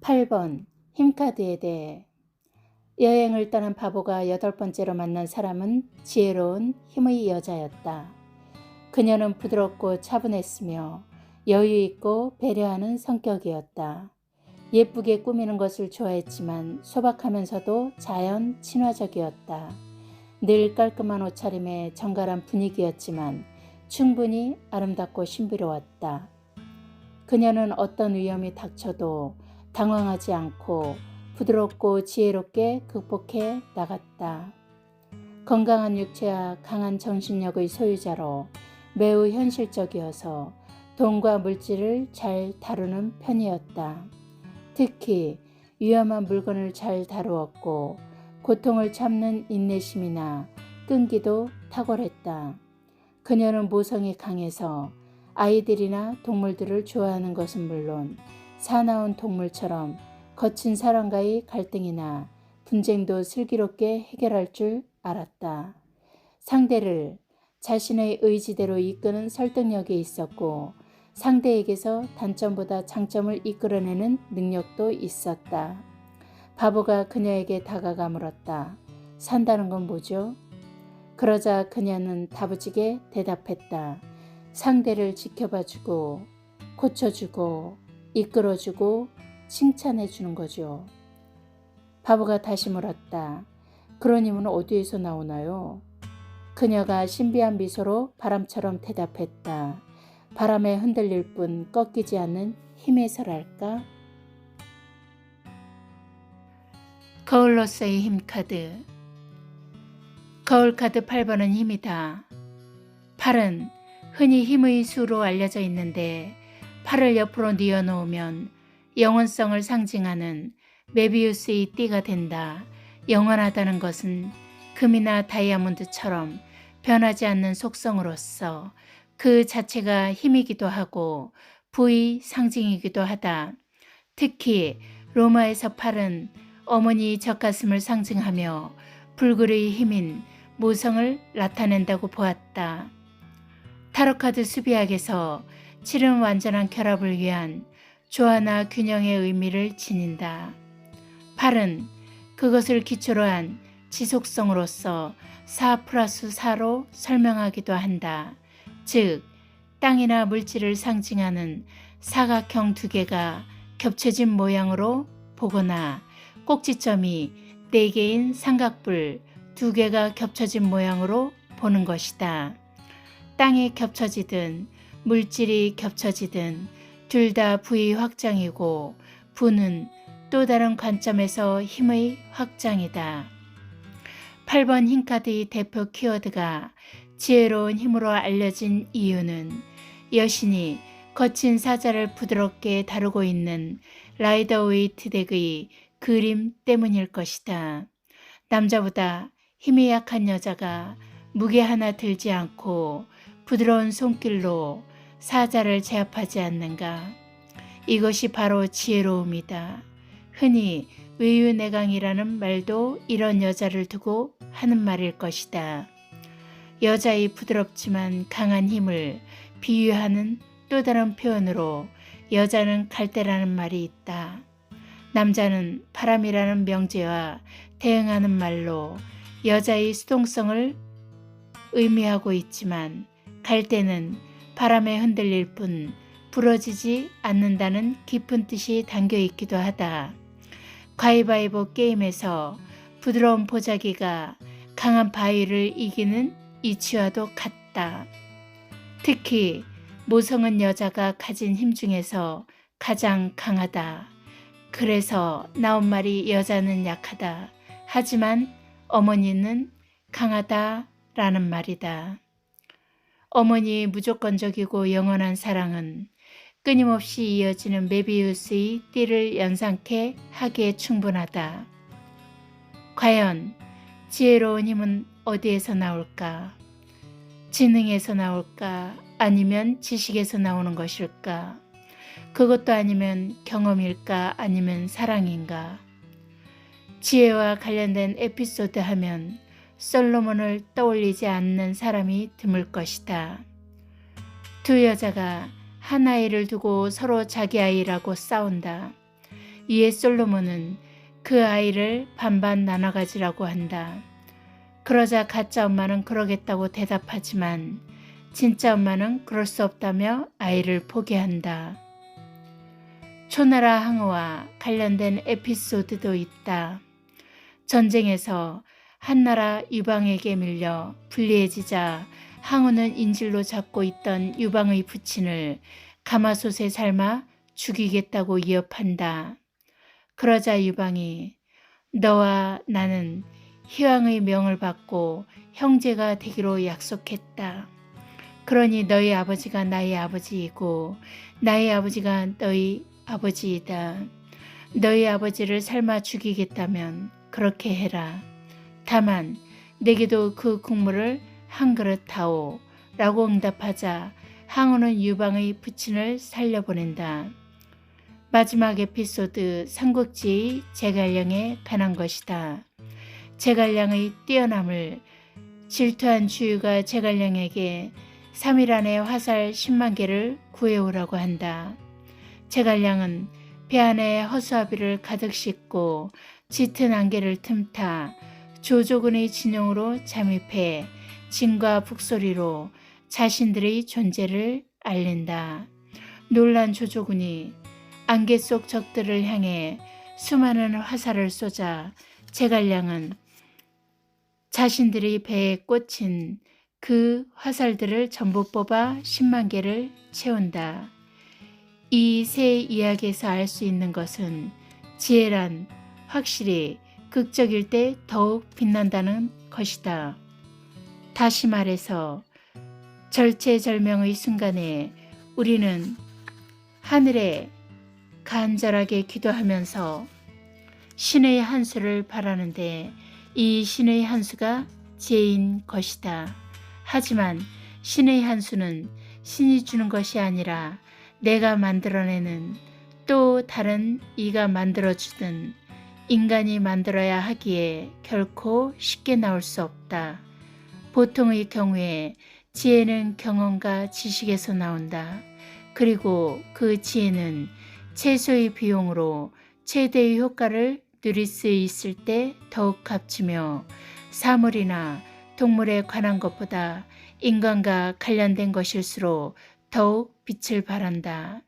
8번 힘카드에 대해. 여행을 떠난 바보가 8번째로 만난 사람은 지혜로운 힘의 여자였다. 그녀는 부드럽고 차분했으며 여유있고 배려하는 성격이었다. 예쁘게 꾸미는 것을 좋아했지만 소박하면서도 자연 친화적이었다. 늘 깔끔한 옷차림에 정갈한 분위기였지만 충분히 아름답고 신비로웠다. 그녀는 어떤 위험이 닥쳐도 당황하지 않고 부드럽고 지혜롭게 극복해 나갔다. 건강한 육체와 강한 정신력의 소유자로 매우 현실적이어서 돈과 물질을 잘 다루는 편이었다. 특히 위험한 물건을 잘 다루었고 고통을 참는 인내심이나 끈기도 탁월했다. 그녀는 모성이 강해서 아이들이나 동물들을 좋아하는 것은 물론 사나운 동물처럼 거친 사람과의 갈등이나 분쟁도 슬기롭게 해결할 줄 알았다. 상대를 자신의 의지대로 이끄는 설득력이 있었고 상대에게서 단점보다 장점을 이끌어내는 능력도 있었다. 바보가 그녀에게 다가가 물었다. 산다는 건 뭐죠? 그러자 그녀는 다부지게 대답했다. 상대를 지켜봐주고 고쳐주고 이끌어주고 칭찬해주는 거죠. 바보가 다시 물었다. 그런 힘은 어디에서 나오나요? 그녀가 신비한 미소로 바람처럼 대답했다. 바람에 흔들릴 뿐 꺾이지 않는 힘에서랄까? 거울로서의 힘카드. 거울카드 8번은 힘이다. 8은 흔히 힘의 수로 알려져 있는데 8을 옆으로 뉘어놓으면 영원성을 상징하는 메비우스의 띠가 된다. 영원하다는 것은 금이나 다이아몬드처럼 변하지 않는 속성으로서 그 자체가 힘이기도 하고 부의 상징이기도 하다. 특히 로마에서 8은 어머니 젖가슴을 상징하며 불굴의 힘인 모성을 나타낸다고 보았다. 타로카드 수비학에서 7은 완전한 결합을 위한 조화나 균형의 의미를 지닌다. 8은 그것을 기초로 한 지속성으로서 4+4로 설명하기도 한다. 즉, 땅이나 물질을 상징하는 사각형 두 개가 겹쳐진 모양으로 보거나 꼭지점이 4개인 삼각뿔 두 개가 겹쳐진 모양으로 보는 것이다. 땅이 겹쳐지든 물질이 겹쳐지든 둘 다 부의 확장이고 부는 또 다른 관점에서 힘의 확장이다. 8번 힘카드의 대표 키워드가 지혜로운 힘으로 알려진 이유는 여신이 거친 사자를 부드럽게 다루고 있는 라이더 웨이트 덱의 그림 때문일 것이다. 남자보다 힘이 약한 여자가 무게 하나 들지 않고 부드러운 손길로 사자를 제압하지 않는가? 이것이 바로 지혜로움이다. 흔히 외유내강이라는 말도 이런 여자를 두고 하는 말일 것이다. 여자의 부드럽지만 강한 힘을 비유하는 또 다른 표현으로 여자는 갈대라는 말이 있다. 남자는 바람이라는 명제와 대응하는 말로 여자의 수동성을 의미하고 있지만 갈대는 바람에 흔들릴 뿐 부러지지 않는다는 깊은 뜻이 담겨 있기도 하다. 가위바위보 게임에서 부드러운 보자기가 강한 바위를 이기는 이치와도 같다. 특히 모성은 여자가 가진 힘 중에서 가장 강하다. 그래서 나온 말이 여자는 약하다. 하지만 어머니는 강하다라는 말이다. 어머니의 무조건적이고 영원한 사랑은 끊임없이 이어지는 메비우스의 띠를 연상케 하기에 충분하다. 과연 지혜로운 힘은 어디에서 나올까? 지능에서 나올까? 아니면 지식에서 나오는 것일까? 그것도 아니면 경험일까? 아니면 사랑인가? 지혜와 관련된 에피소드 하면 솔로몬을 떠올리지 않는 사람이 드물 것이다. 두 여자가 한 아이를 두고 서로 자기 아이라고 싸운다. 이에 솔로몬은 그 아이를 반반 나눠 가지라고 한다. 그러자 가짜 엄마는 그러겠다고 대답하지만 진짜 엄마는 그럴 수 없다며 아이를 포기한다. 초나라 항우와 관련된 에피소드도 있다. 전쟁에서 한나라 유방에게 밀려 불리해지자 항우는 인질로 잡고 있던 유방의 부친을 가마솥에 삶아 죽이겠다고 위협한다. 그러자 유방이 너와 나는 희왕의 명을 받고 형제가 되기로 약속했다. 그러니 너희 아버지가 나의 아버지이고 나의 아버지가 너희 아버지이다. 너희 아버지를 삶아 죽이겠다면 그렇게 해라. 다만 내게도 그 국물을 한 그릇 다오 라고 응답하자 항우는 유방의 부친을 살려보낸다. 마지막 에피소드 삼국지의 제갈량에 관한 것이다. 제갈량의 뛰어남을 질투한 주유가 제갈량에게 3일 안에 화살 10만 개를 구해오라고 한다. 제갈량은 배 안에 허수아비를 가득 싣고 짙은 안개를 틈타 조조군의 진영으로 잠입해 진과 북소리로 자신들의 존재를 알린다. 놀란 조조군이 안개 속 적들을 향해 수많은 화살을 쏘자 제갈량은 자신들이 배에 꽂힌 그 화살들을 전부 뽑아 10만 개를 채운다. 이 세 이야기에서 알 수 있는 것은 지혜란 확실히 극적일 때 더욱 빛난다는 것이다. 다시 말해서 절체절명의 순간에 우리는 하늘에 간절하게 기도하면서 신의 한 수를 바라는데 이 신의 한 수가 지혜인 것이다. 하지만 신의 한 수는 신이 주는 것이 아니라 내가 만들어내는 또 다른 이가 만들어주든 인간이 만들어야 하기에 결코 쉽게 나올 수 없다. 보통의 경우에 지혜는 경험과 지식에서 나온다. 그리고 그 지혜는 최소의 비용으로 최대의 효과를 누릴 수 있을 때 더욱 값지며 사물이나 동물에 관한 것보다 인간과 관련된 것일수록 더욱 빛을 발한다.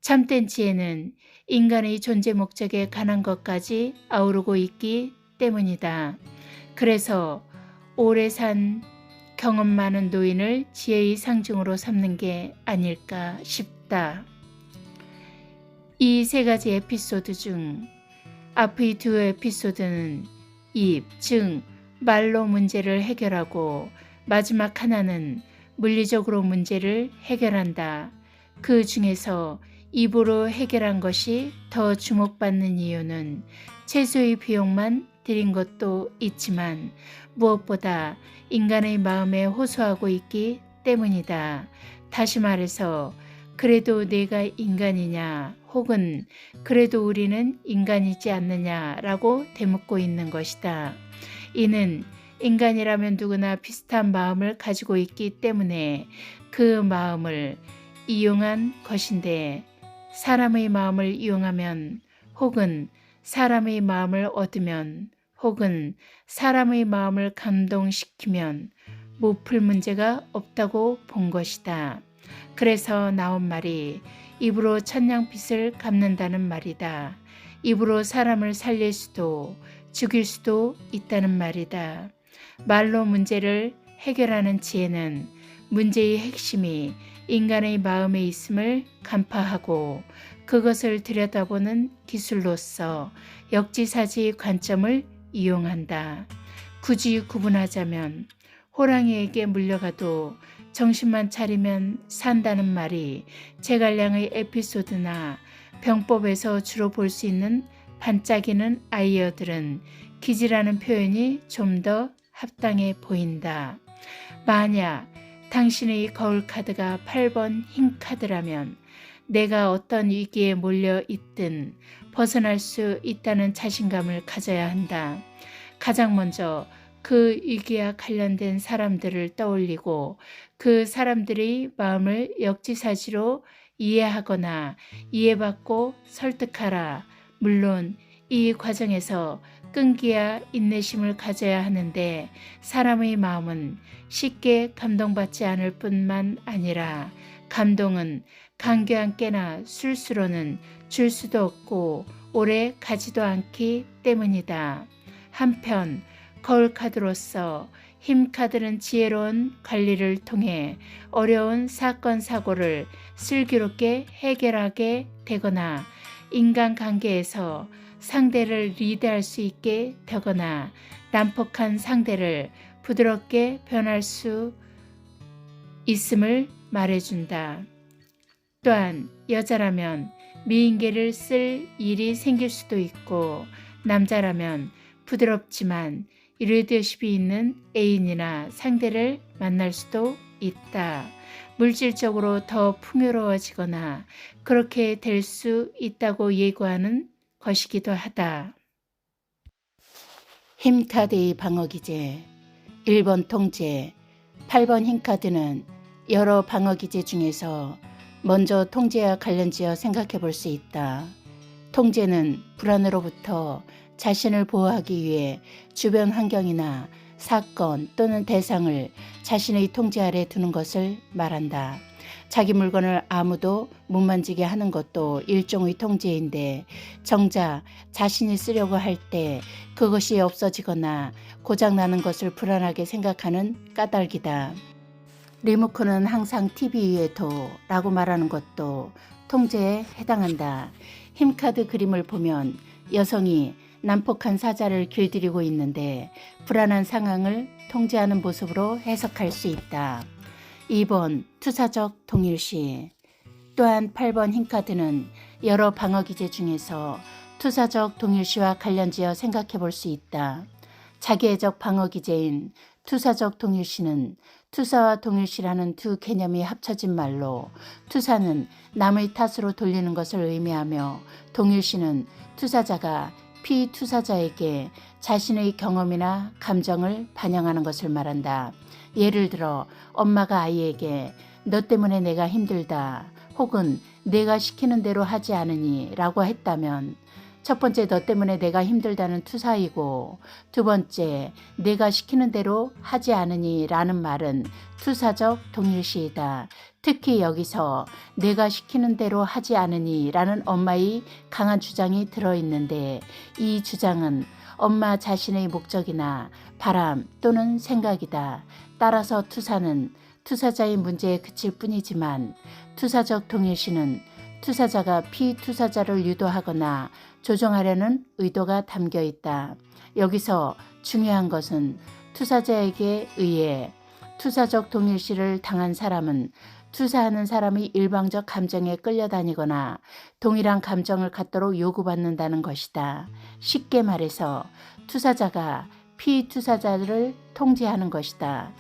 참된 지혜는 인간의 존재 목적에 관한 것까지 아우르고 있기 때문이다. 그래서 오래 산 경험 많은 노인을 지혜의 상징으로 삼는 게 아닐까 싶다. 이 세 가지 에피소드 중 앞의 두 에피소드는 입, 즉 말로 문제를 해결하고 마지막 하나는 물리적으로 문제를 해결한다. 그 중에서 입으로 해결한 것이 더 주목받는 이유는 최소의 비용만 들인 것도 있지만 무엇보다 인간의 마음에 호소하고 있기 때문이다. 다시 말해서 그래도 내가 인간이냐 혹은 그래도 우리는 인간이지 않느냐라고 되묻고 있는 것이다. 이는 인간이라면 누구나 비슷한 마음을 가지고 있기 때문에 그 마음을 이용한 것인데 사람의 마음을 이용하면 혹은 사람의 마음을 얻으면 혹은 사람의 마음을 감동시키면 못 풀 문제가 없다고 본 것이다. 그래서 나온 말이 입으로 천냥빚을 갚는다는 말이다. 입으로 사람을 살릴 수도 죽일 수도 있다는 말이다. 말로 문제를 해결하는 지혜는 문제의 핵심이 인간의 마음에 있음을 간파하고 그것을 들여다보는 기술로서 역지사지 관점을 이용한다. 굳이 구분하자면 호랑이에게 물려가도 정신만 차리면 산다는 말이 제갈량의 에피소드나 병법에서 주로 볼 수 있는 반짝이는 아이어들은 기지라는 표현이 좀 더 합당해 보인다. 만약 당신의 거울 카드가 8번 흰 카드라면 내가 어떤 위기에 몰려 있든 벗어날 수 있다는 자신감을 가져야 한다. 가장 먼저 그 위기와 관련된 사람들을 떠올리고 그 사람들의 마음을 역지사지로 이해하거나 이해받고 설득하라. 물론 이 과정에서 끈기와 인내심을 가져야 하는데 사람의 마음은 쉽게 감동받지 않을 뿐만 아니라 감동은 간교한 깨나 술수로는 줄 수도 없고 오래 가지도 않기 때문이다. 한편 거울카드로서 힘카드는 지혜로운 관리를 통해 어려운 사건 사고를 슬기롭게 해결하게 되거나 인간관계에서 상대를 리드할 수 있게 되거나 난폭한 상대를 부드럽게 변할 수 있음을 말해준다. 또한 여자라면 미인계를 쓸 일이 생길 수도 있고 남자라면 부드럽지만 리더십이 있는 애인이나 상대를 만날 수도 있다. 물질적으로 더 풍요로워지거나 그렇게 될 수 있다고 예고하는 것이기도 하다. 힘카드의 방어기제 1번 통제 8번 힘카드는 여러 방어기제 중에서 먼저 통제와 관련지어 생각해 볼 수 있다. 통제는 불안으로부터 자신을 보호하기 위해 주변 환경이나 사건 또는 대상을 자신의 통제 아래 두는 것을 말한다. 자기 물건을 아무도 못 만지게 하는 것도 일종의 통제인데 정작 자신이 쓰려고 할 때 그것이 없어지거나 고장나는 것을 불안하게 생각하는 까닭이다. 리모컨은 항상 TV 위에 둬라고 말하는 것도 통제에 해당한다. 힘카드 그림을 보면 여성이 난폭한 사자를 길들이고 있는데 불안한 상황을 통제하는 모습으로 해석할 수 있다. 2번 투사적 동일시 또한 8번 힘카드는 여러 방어기제 중에서 투사적 동일시와 관련지어 생각해 볼 수 있다. 자기애적 방어기제인 투사적 동일시는 투사와 동일시라는 두 개념이 합쳐진 말로 투사는 남의 탓으로 돌리는 것을 의미하며 동일시는 투사자가 피투사자에게 자신의 경험이나 감정을 반영하는 것을 말한다. 예를 들어 엄마가 아이에게 너 때문에 내가 힘들다 혹은 내가 시키는 대로 하지 않으니 라고 했다면 첫 번째 너 때문에 내가 힘들다는 투사이고 두 번째 내가 시키는 대로 하지 않으니 라는 말은 투사적 동일시이다. 특히 여기서 내가 시키는 대로 하지 않으니 라는 엄마의 강한 주장이 들어있는데 이 주장은 엄마 자신의 목적이나 바람 또는 생각이다. 따라서 투사는 투사자의 문제에 그칠 뿐이지만 투사적 동일시는 투사자가 피투사자를 유도하거나 조종하려는 의도가 담겨 있다. 여기서 중요한 것은 투사자에게 의해 투사적 동일시를 당한 사람은 투사하는 사람의 일방적 감정에 끌려다니거나 동일한 감정을 갖도록 요구받는다는 것이다. 쉽게 말해서 투사자가 피투사자를 통제하는 것이다.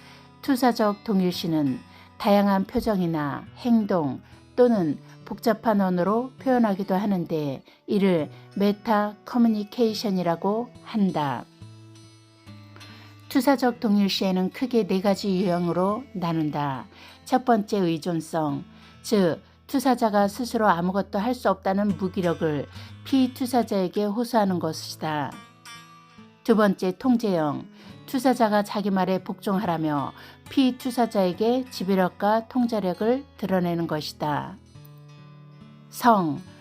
투사적 동일시는 다양한 표정이나 행동 또는 복잡한 언어로 표현하기도 하는데 이를 메타 커뮤니케이션이라고 한다. 투사적 동일시에는 크게 4가지 유형으로 나눈다. 첫 번째 의존성, 즉 투사자가 스스로 아무것도 할 수 없다는 무기력을 피투사자에게 호소하는 것이다. 두 번째 통제형, 투사자가 자기 말에 복종하라며 피투사자에게 지배력과 통제력을 드러내는 것이다.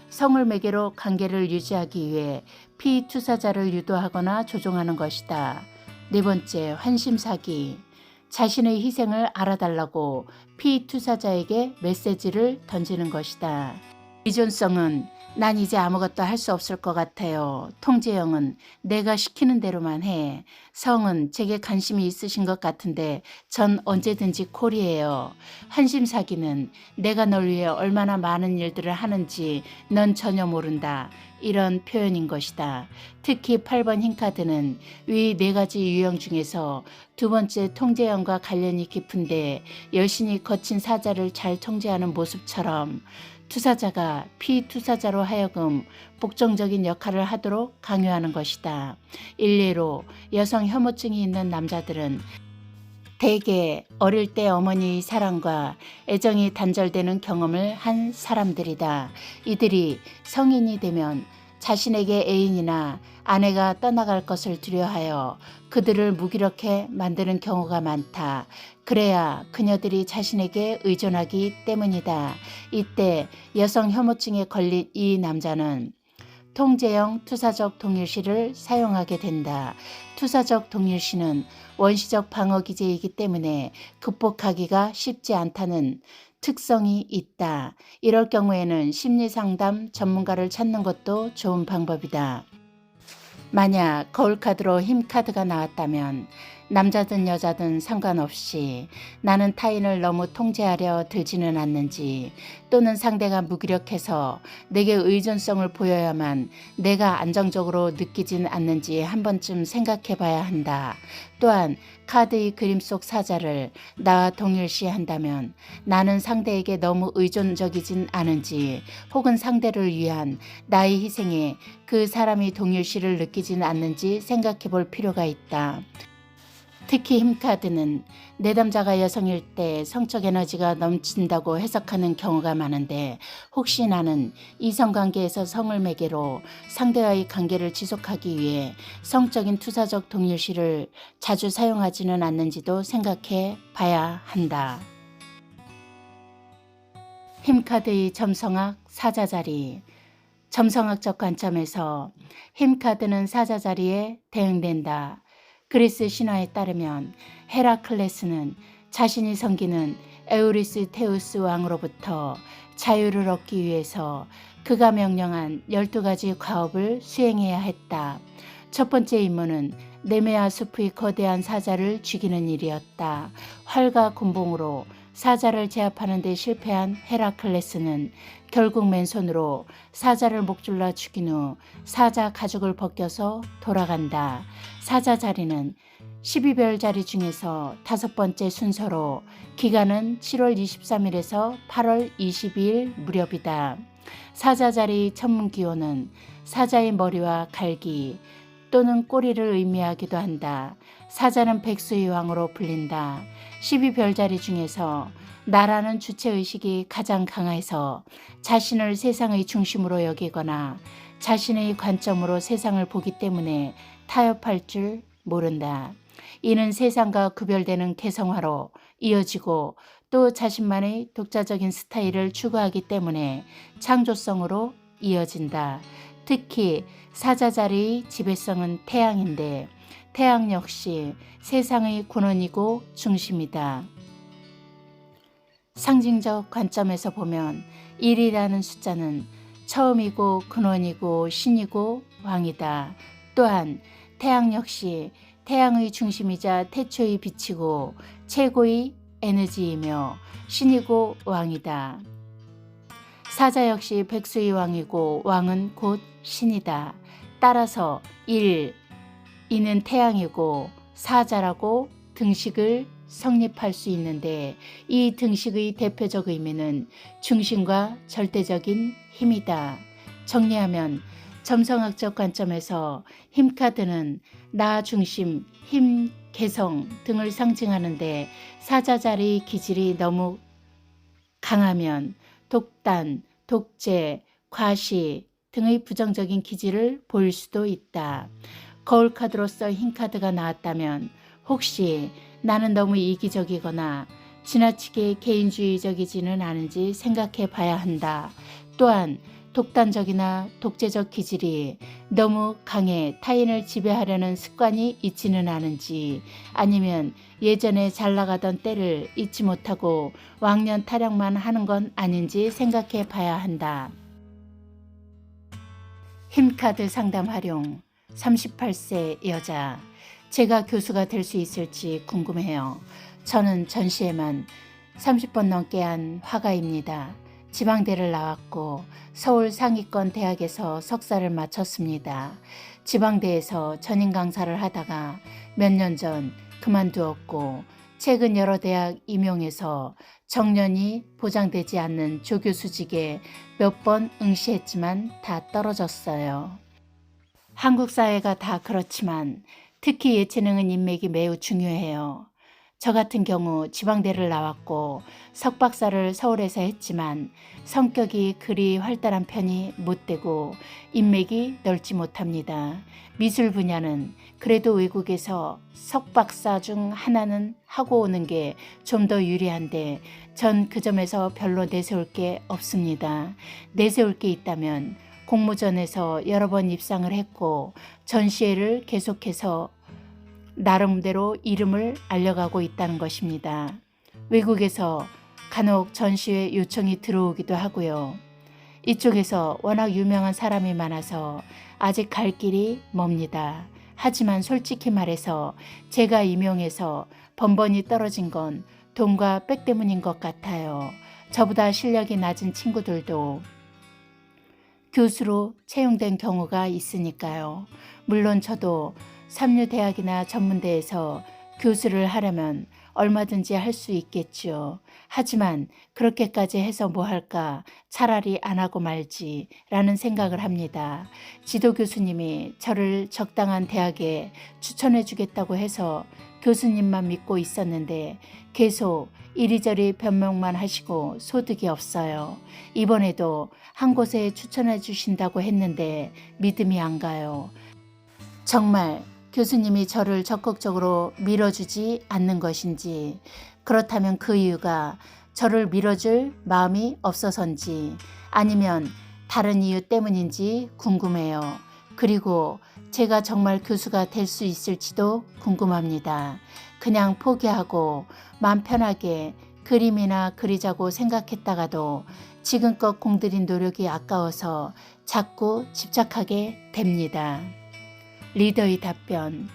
성을 매개로 관계를 유지하기 위해 피투사자를 유도하거나 조종하는 것이다. 네 번째, 환심사기. 자신의 희생을 알아달라고 피투사자에게 메시지를 던지는 것이다. 의존성은 난 이제 아무것도 할 수 없을 것 같아요. 통제형은 내가 시키는 대로만 해. 성은 제게 관심이 있으신 것 같은데 전 언제든지 콜이에요. 환심사기는 내가 널 위해 얼마나 많은 일들을 하는지 넌 전혀 모른다. 이런 표현인 것이다. 특히 8번 힘카드는 위 4가지 유형 중에서 두 번째 통제형과 관련이 깊은데 여신이 거친 사자를 잘 통제하는 모습처럼 투사자가 피투사자로 하여금 복종적인 역할을 하도록 강요하는 것이다. 일례로 여성 혐오증이 있는 남자들은 대개 어릴 때 어머니의 사랑과 애정이 단절되는 경험을 한 사람들이다. 이들이 성인이 되면 자신에게 애인이나 아내가 떠나갈 것을 두려워하여 그들을 무기력해 만드는 경우가 많다. 그래야 그녀들이 자신에게 의존하기 때문이다. 이때 여성 혐오증에 걸린 이 남자는 통제형 투사적 동일시를 사용하게 된다. 투사적 동일시는 원시적 방어 기제이기 때문에 극복하기가 쉽지 않다는 특성이 있다. 이럴 경우에는 심리상담 전문가를 찾는 것도 좋은 방법이다. 만약 거울카드로 힘카드가 나왔다면 남자든 여자든 상관없이 나는 타인을 너무 통제하려 들지는 않는지, 또는 상대가 무기력해서 내게 의존성을 보여야만 내가 안정적으로 느끼진 않는지 한 번쯤 생각해 봐야 한다. 또한 카드의 그림 속 사자를 나와 동일시한다면 나는 상대에게 너무 의존적이진 않은지, 혹은 상대를 위한 나의 희생에 그 사람이 동일시를 느끼진 않는지 생각해 볼 필요가 있다. 특히 힘카드는 내담자가 여성일 때 성적 에너지가 넘친다고 해석하는 경우가 많은데, 혹시 나는 이성관계에서 성을 매개로 상대와의 관계를 지속하기 위해 성적인 투사적 동일시를 자주 사용하지는 않는지도 생각해 봐야 한다. 힘카드의 점성학 사자자리. 점성학적 관점에서 힘카드는 사자자리에 대응된다. 그리스 신화에 따르면 헤라클레스는 자신이 섬기는 에우리스테우스 왕으로부터 자유를 얻기 위해서 그가 명령한 12가지 과업을 수행해야 했다. 첫 번째 임무는 네메아 숲의 거대한 사자를 죽이는 일이었다. 활과 곤봉으로 사자를 제압하는 데 실패한 헤라클레스는 결국 맨손으로 사자를 목줄라 죽인 후 사자 가죽을 벗겨서 돌아간다. 사자 자리는 12별 자리 중에서 5번째 순서로 기간은 7월 23일에서 8월 22일 무렵이다. 사자 자리 천문 기호는 사자의 머리와 갈기 또는 꼬리를 의미하기도 한다. 사자는 백수의 왕으로 불린다. 12별 자리 중에서 나라는 주체의식이 가장 강해서 자신을 세상의 중심으로 여기거나 자신의 관점으로 세상을 보기 때문에 타협할 줄 모른다. 이는 세상과 구별되는 개성화로 이어지고 또 자신만의 독자적인 스타일을 추구하기 때문에 창조성으로 이어진다. 특히 사자자리의 지배성은 태양인데 태양 역시 세상의 근원이고 중심이다. 상징적 관점에서 보면 1이라는 숫자는 처음이고 근원이고 신이고 왕이다. 또한 태양 역시 태양의 중심이자 태초의 빛이고 최고의 에너지이며 신이고 왕이다. 사자 역시 백수의 왕이고 왕은 곧 신이다. 따라서 1이는 태양이고 사자라고 등식을 성립할 수 있는데, 이 등식의 대표적 의미는 중심과 절대적인 힘이다. 정리하면 점성학적 관점에서 힘카드는 나 중심, 힘, 개성 등을 상징하는데, 사자자리 기질이 너무 강하면 독단, 독재, 과시 등의 부정적인 기질을 보일 수도 있다. 거울카드로서 흰카드가 나왔다면 혹시 나는 너무 이기적이거나 지나치게 개인주의적이지는 않은지 생각해 봐야 한다. 또한 독단적이나 독재적 기질이 너무 강해 타인을 지배하려는 습관이 있지는 않은지, 아니면 예전에 잘 나가던 때를 잊지 못하고 왕년 타령만 하는 건 아닌지 생각해 봐야 한다. 힘카드 상담 활용. 38세 여자. 제가 교수가 될 수 있을지 궁금해요. 저는 전시회만 30번 넘게 한 화가입니다. 지방대를 나왔고 서울 상위권 대학에서 석사를 마쳤습니다. 지방대에서 전임 강사를 하다가 몇 년 전 그만두었고, 최근 여러 대학 임용해서 정년이 보장되지 않는 조교수직에 몇 번 응시했지만 다 떨어졌어요. 한국 사회가 다 그렇지만 특히 예체능은 인맥이 매우 중요해요. 저 같은 경우 지방대를 나왔고 석박사를 서울에서 했지만 성격이 그리 활달한 편이 못 되고 인맥이 넓지 못합니다. 미술 분야는 그래도 외국에서 석박사 중 하나는 하고 오는 게 좀 더 유리한데 전 그 점에서 별로 내세울 게 없습니다. 내세울 게 있다면 공모전에서 여러 번 입상을 했고 전시회를 계속해서 나름대로 이름을 알려가고 있다는 것입니다. 외국에서 간혹 전시회 요청이 들어오기도 하고요. 이쪽에서 워낙 유명한 사람이 많아서 아직 갈 길이 멉니다. 하지만 솔직히 말해서 제가 임용해서 번번이 떨어진 건 돈과 백 때문인 것 같아요. 저보다 실력이 낮은 친구들도 교수로 채용된 경우가 있으니까요. 물론 저도 삼류대학이나 전문대에서 교수를 하려면 얼마든지 할 수 있겠죠. 하지만 그렇게까지 해서 뭐 할까? 차라리 안 하고 말지 라는 생각을 합니다. 지도 교수님이 저를 적당한 대학에 추천해 주겠다고 해서 교수님만 믿고 있었는데 계속 이리저리 변명만 하시고 소득이 없어요. 이번에도 한 곳에 추천해 주신다고 했는데 믿음이 안 가요. 정말 교수님이 저를 적극적으로 밀어주지 않는 것인지, 그렇다면 그 이유가 저를 밀어줄 마음이 없어서인지 아니면 다른 이유 때문인지 궁금해요. 그리고 제가 정말 교수가 될 수 있을지도 궁금합니다. 그냥 포기하고 마음 편하게 그림이나 그리자고 생각했다가도 지금껏 공들인 노력이 아까워서 자꾸 집착하게 됩니다. 리더의 답변.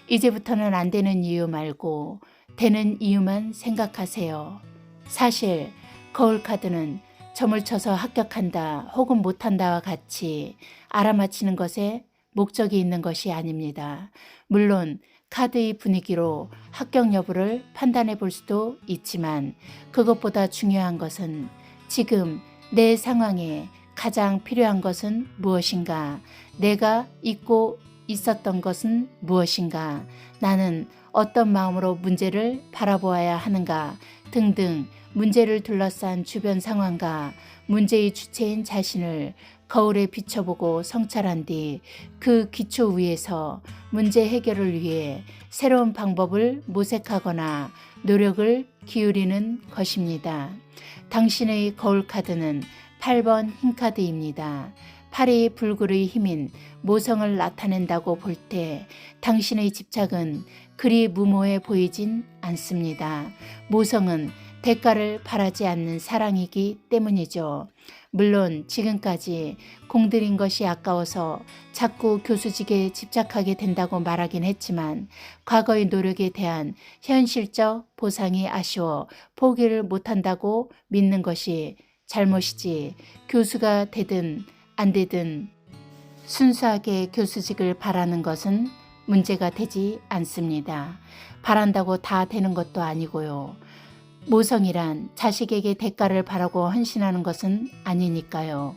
이제부터는 안 되는 이유 말고 되는 이유만 생각하세요. 사실 거울 카드는 점을 쳐서 합격한다 혹은 못한다와 같이 알아맞히는 것에 목적이 있는 것이 아닙니다. 물론 카드의 분위기로 합격 여부를 판단해 볼 수도 있지만 그것보다 중요한 것은 지금 내 상황에 가장 필요한 것은 무엇인가, 내가 잊고 있었던 것은 무엇인가, 나는 어떤 마음으로 문제를 바라보아야 하는가 등등 문제를 둘러싼 주변 상황과 문제의 주체인 자신을 거울에 비춰보고 성찰한 뒤 그 기초 위에서 문제 해결을 위해 새로운 방법을 모색하거나 노력을 기울이는 것입니다. 당신의 거울 카드는 8번 흰 카드입니다. 8의 불굴의 힘인 모성을 나타낸다고 볼 때 당신의 집착은 그리 무모해 보이진 않습니다. 모성은 대가를 바라지 않는 사랑이기 때문이죠. 물론 지금까지 공들인 것이 아까워서 자꾸 교수직에 집착하게 된다고 말하긴 했지만 과거의 노력에 대한 현실적 보상이 아쉬워 포기를 못한다고 믿는 것이 잘못이지, 교수가 되든 안 되든 순수하게 교수직을 바라는 것은 문제가 되지 않습니다. 바란다고 다 되는 것도 아니고요. 모성이란 자식에게 대가를 바라고 헌신하는 것은 아니니까요.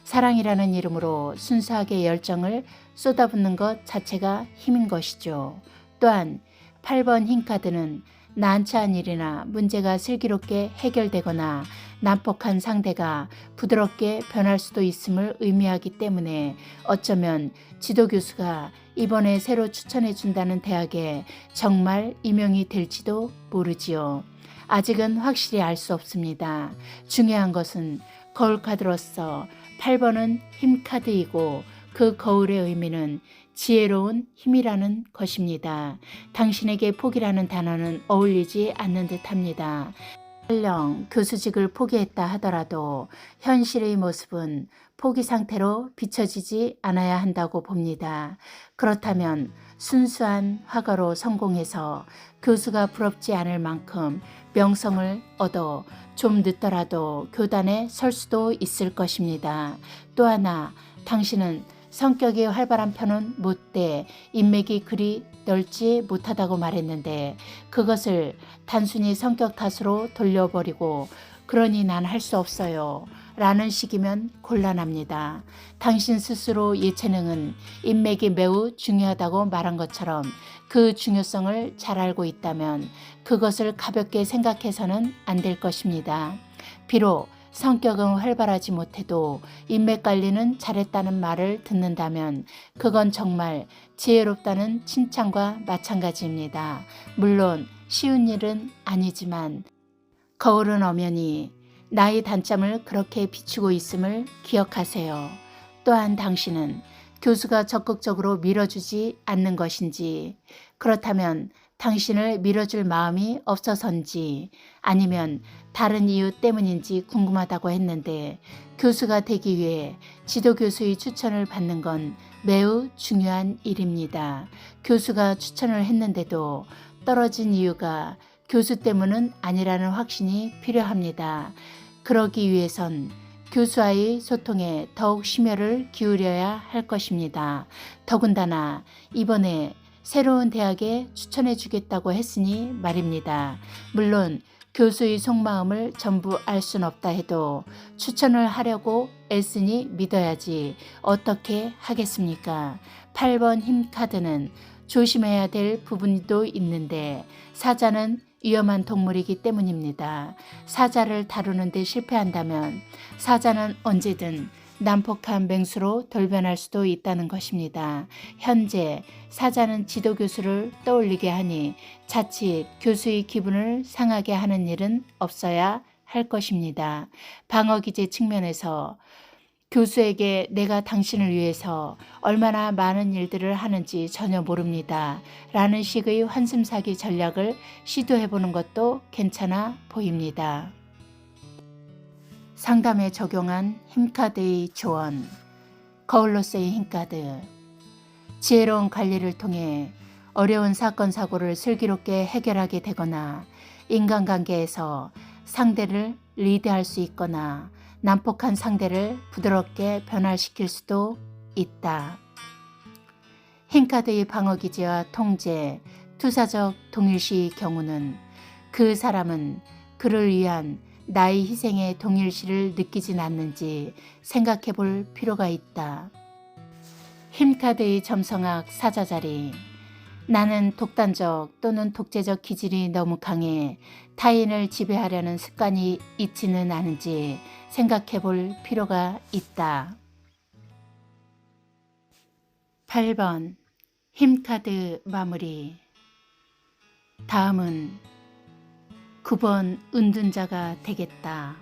사랑이라는 이름으로 순수하게 열정을 쏟아붓는 것 자체가 힘인 것이죠. 또한 8번 흰 카드는 난처한 일이나 문제가 슬기롭게 해결되거나 난폭한 상대가 부드럽게 변할 수도 있음을 의미하기 때문에 어쩌면 지도교수가 이번에 새로 추천해 준다는 대학에 정말 임용이 될지도 모르지요. 아직은 확실히 알 수 없습니다. 중요한 것은 거울 카드로서 8번은 힘 카드이고 그 거울의 의미는 지혜로운 힘이라는 것입니다. 당신에게 포기라는 단어는 어울리지 않는 듯합니다. 설령 교수직을 포기했다 하더라도 현실의 모습은 포기 상태로 비춰지지 않아야 한다고 봅니다. 그렇다면 순수한 화가로 성공해서 교수가 부럽지 않을 만큼 명성을 얻어 좀 늦더라도 교단에 설 수도 있을 것입니다. 또 하나, 당신은 성격이 활발한 편은 못돼 인맥이 그리 넓지 못하다고 말했는데 그것을 단순히 성격 탓으로 돌려버리고 그러니 난 할 수 없어요 라는 식이면 곤란합니다. 당신 스스로 예체능은 인맥이 매우 중요하다고 말한 것처럼 그 중요성을 잘 알고 있다면 그것을 가볍게 생각해서는 안 될 것입니다. 비록 성격은 활발하지 못해도 인맥 관리는 잘했다는 말을 듣는다면 그건 정말 지혜롭다는 칭찬과 마찬가지입니다. 물론 쉬운 일은 아니지만 거울은 엄연히 나의 단점을 그렇게 비추고 있음을 기억하세요. 또한 당신은 교수가 적극적으로 밀어주지 않는 것인지, 그렇다면 당신을 밀어줄 마음이 없어서인지 아니면 다른 이유 때문인지 궁금하다고 했는데, 교수가 되기 위해 지도교수의 추천을 받는 건 매우 중요한 일입니다. 교수가 추천을 했는데도 떨어진 이유가 교수 때문은 아니라는 확신이 필요합니다. 그러기 위해선 교수와의 소통에 더욱 심혈을 기울여야 할 것입니다. 더군다나 이번에 새로운 대학에 추천해 주겠다고 했으니 말입니다. 물론 교수의 속마음을 전부 알 순 없다 해도 추천을 하려고 애쓰니 믿어야지 어떻게 하겠습니까? 8번 힘 카드는 조심해야 될 부분도 있는데 사자는 위험한 동물이기 때문입니다. 사자를 다루는 데 실패한다면 사자는 언제든 난폭한 맹수로 돌변할 수도 있다는 것입니다. 현재 사자는 지도교수를 떠올리게 하니 자칫 교수의 기분을 상하게 하는 일은 없어야 할 것입니다. 방어기제 측면에서 교수에게 내가 당신을 위해서 얼마나 많은 일들을 하는지 전혀 모릅니다. 라는 식의 환심사기 전략을 시도해보는 것도 괜찮아 보입니다. 상담에 적용한 힘카드의 조언. 거울로서의 힘카드. 지혜로운 관리를 통해 어려운 사건 사고를 슬기롭게 해결하게 되거나 인간관계에서 상대를 리드할 수 있거나 난폭한 상대를 부드럽게 변화시킬 수도 있다. 힘카드의 방어기제와 통제, 투사적 동일시의 경우는 그 사람은 그를 위한 나의 희생의 동일시를 느끼진 않는지 생각해 볼 필요가 있다. 힘카드의 점성학 사자자리. 나는 독단적 또는 독재적 기질이 너무 강해 타인을 지배하려는 습관이 있지는 않은지 생각해 볼 필요가 있다. 8번 힘카드 마무리. 다음은 9번 은둔자가 되겠다.